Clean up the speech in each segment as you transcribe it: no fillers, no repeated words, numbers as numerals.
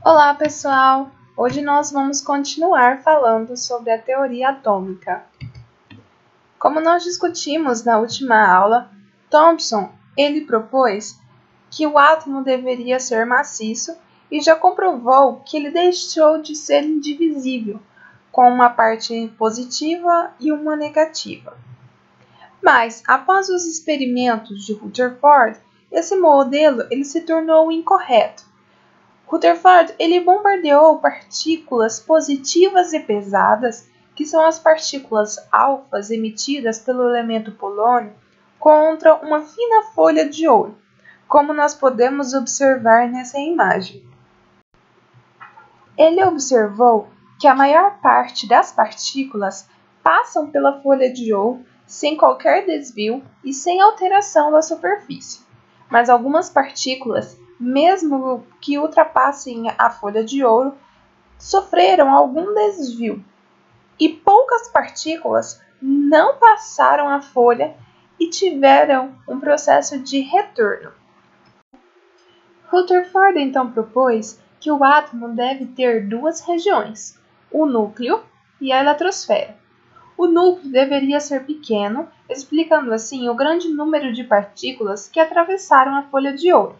Olá, pessoal! Hoje nós vamos continuar falando sobre a teoria atômica. Como nós discutimos na última aula, Thomson ele propôs que o átomo deveria ser maciço e já comprovou que ele deixou de ser indivisível, com uma parte positiva e uma negativa. Mas, após os experimentos de Rutherford, esse modelo ele se tornou incorreto. Rutherford ele bombardeou partículas positivas e pesadas, que são as partículas alfas emitidas pelo elemento polônio, contra uma fina folha de ouro, como nós podemos observar nessa imagem. Ele observou que a maior parte das partículas passam pela folha de ouro sem qualquer desvio e sem alteração da superfície, mas algumas partículas, mesmo que ultrapassem a folha de ouro, sofreram algum desvio, e poucas partículas não passaram a folha e tiveram um processo de retorno. Rutherford então propôs que o átomo deve ter duas regiões, o núcleo e a eletrosfera. O núcleo deveria ser pequeno, explicando assim o grande número de partículas que atravessaram a folha de ouro.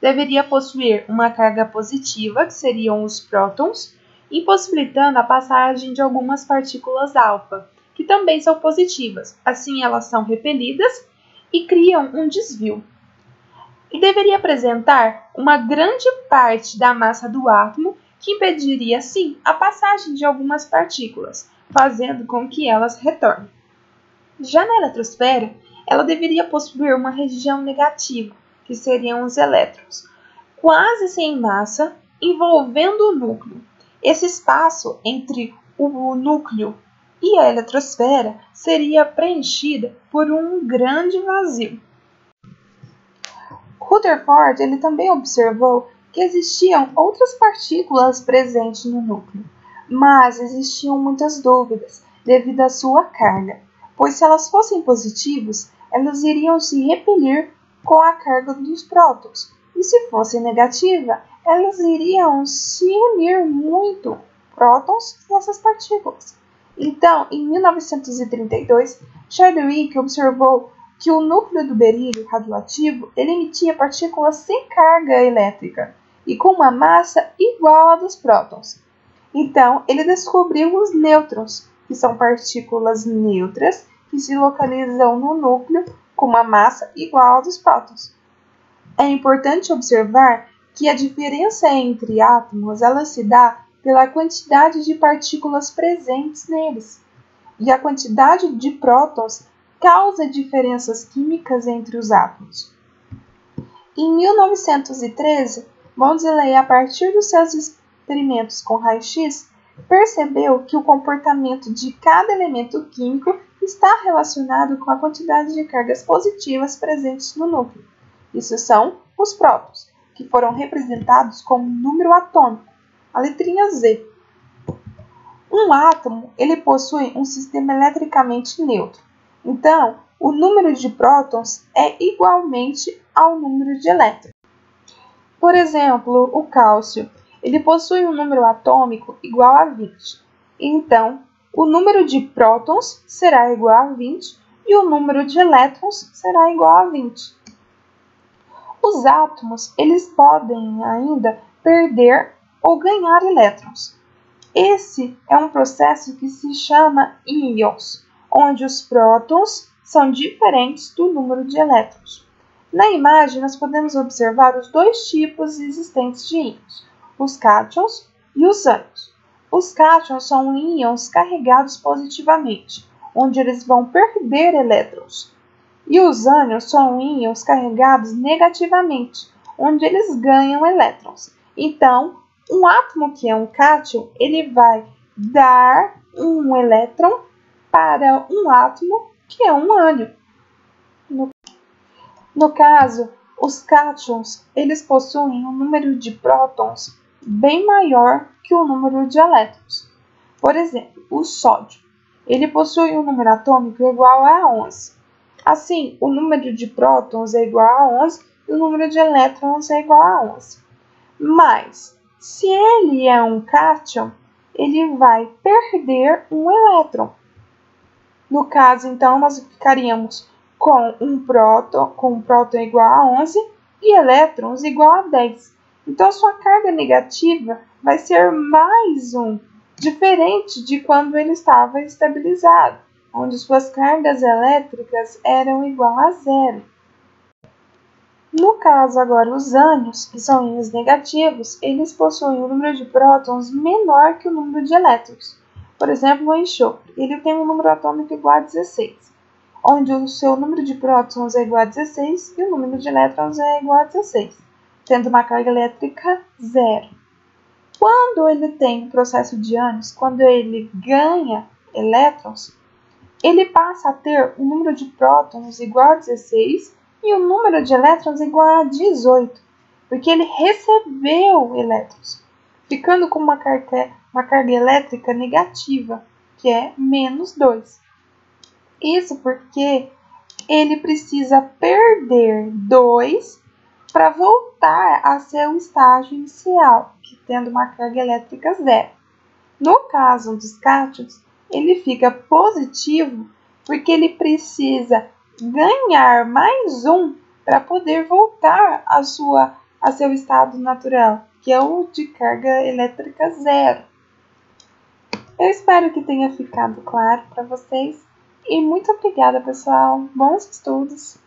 Deveria possuir uma carga positiva, que seriam os prótons, impossibilitando a passagem de algumas partículas alfa, que também são positivas. Assim, elas são repelidas e criam um desvio. E deveria apresentar uma grande parte da massa do átomo, que impediria, sim, a passagem de algumas partículas, fazendo com que elas retornem. Já na eletrosfera, ela deveria possuir uma região negativa, que seriam os elétrons, quase sem massa, envolvendo o núcleo. Esse espaço entre o núcleo e a eletrosfera seria preenchida por um grande vazio. Rutherford ele também observou que existiam outras partículas presentes no núcleo, mas existiam muitas dúvidas devido à sua carga, pois se elas fossem positivas, elas iriam se repelir com a carga dos prótons, e se fosse negativa, elas iriam se unir muito prótons nessas partículas. Então, em 1932, Chadwick observou que o núcleo do berílio radioativo ele emitia partículas sem carga elétrica e com uma massa igual à dos prótons. Então, ele descobriu os nêutrons, que são partículas neutras que se localizam no núcleo com uma massa igual à dos prótons. É importante observar que a diferença entre átomos ela se dá pela quantidade de partículas presentes neles, e a quantidade de prótons causa diferenças químicas entre os átomos. Em 1913, Mondeley, a partir dos seus experimentos com raio-x, percebeu que o comportamento de cada elemento químico está relacionado com a quantidade de cargas positivas presentes no núcleo. Isso são os prótons, que foram representados como número atômico, a letrinha Z. Um átomo ele possui um sistema eletricamente neutro. Então, o número de prótons é igualmente ao número de elétrons. Por exemplo, o cálcio ele possui um número atômico igual a 20. Então, o número de prótons será igual a 20 e o número de elétrons será igual a 20. Os átomos eles podem ainda perder ou ganhar elétrons. Esse é um processo que se chama íons, onde os prótons são diferentes do número de elétrons. Na imagem, nós podemos observar os dois tipos existentes de íons, os cátions e os ânions. Os cátions são íons carregados positivamente, onde eles vão perder elétrons. E os ânions são íons carregados negativamente, onde eles ganham elétrons. Então, um átomo que é um cátion, ele vai dar um elétron para um átomo que é um ânion. No caso, os cátions, eles possuem um número de prótons bem maior que o número de elétrons. Por exemplo, o sódio, ele possui um número atômico igual a 11. Assim, o número de prótons é igual a 11 e o número de elétrons é igual a 11. Mas, Se ele é um cátion, ele vai perder um elétron. No caso, então, nós ficaríamos com um próton igual a 11 e elétrons igual a 10. Então, sua carga negativa vai ser mais 1, diferente de quando ele estava estabilizado, onde suas cargas elétricas eram igual a 0. No caso agora, os ânions, que são íons negativos, eles possuem um número de prótons menor que o número de elétrons. Por exemplo, o enxofre, ele tem um número atômico igual a 16, onde o seu número de prótons é igual a 16 e o número de elétrons é igual a 16, tendo uma carga elétrica 0. Quando ele tem o processo de ânions, quando ele ganha elétrons, ele passa a ter um número de prótons igual a 16 e o número de elétrons igual a 18, porque ele recebeu elétrons, ficando com uma carga elétrica negativa, que é menos 2. Isso porque ele precisa perder 2 para voltar a seu estágio inicial, que tendo uma carga elétrica 0. No caso dos cátions, ele fica positivo porque ele precisa ganhar mais 1 para poder voltar a seu estado natural, que é o de carga elétrica 0. Eu espero que tenha ficado claro para vocês e muito obrigada, pessoal. Bons estudos!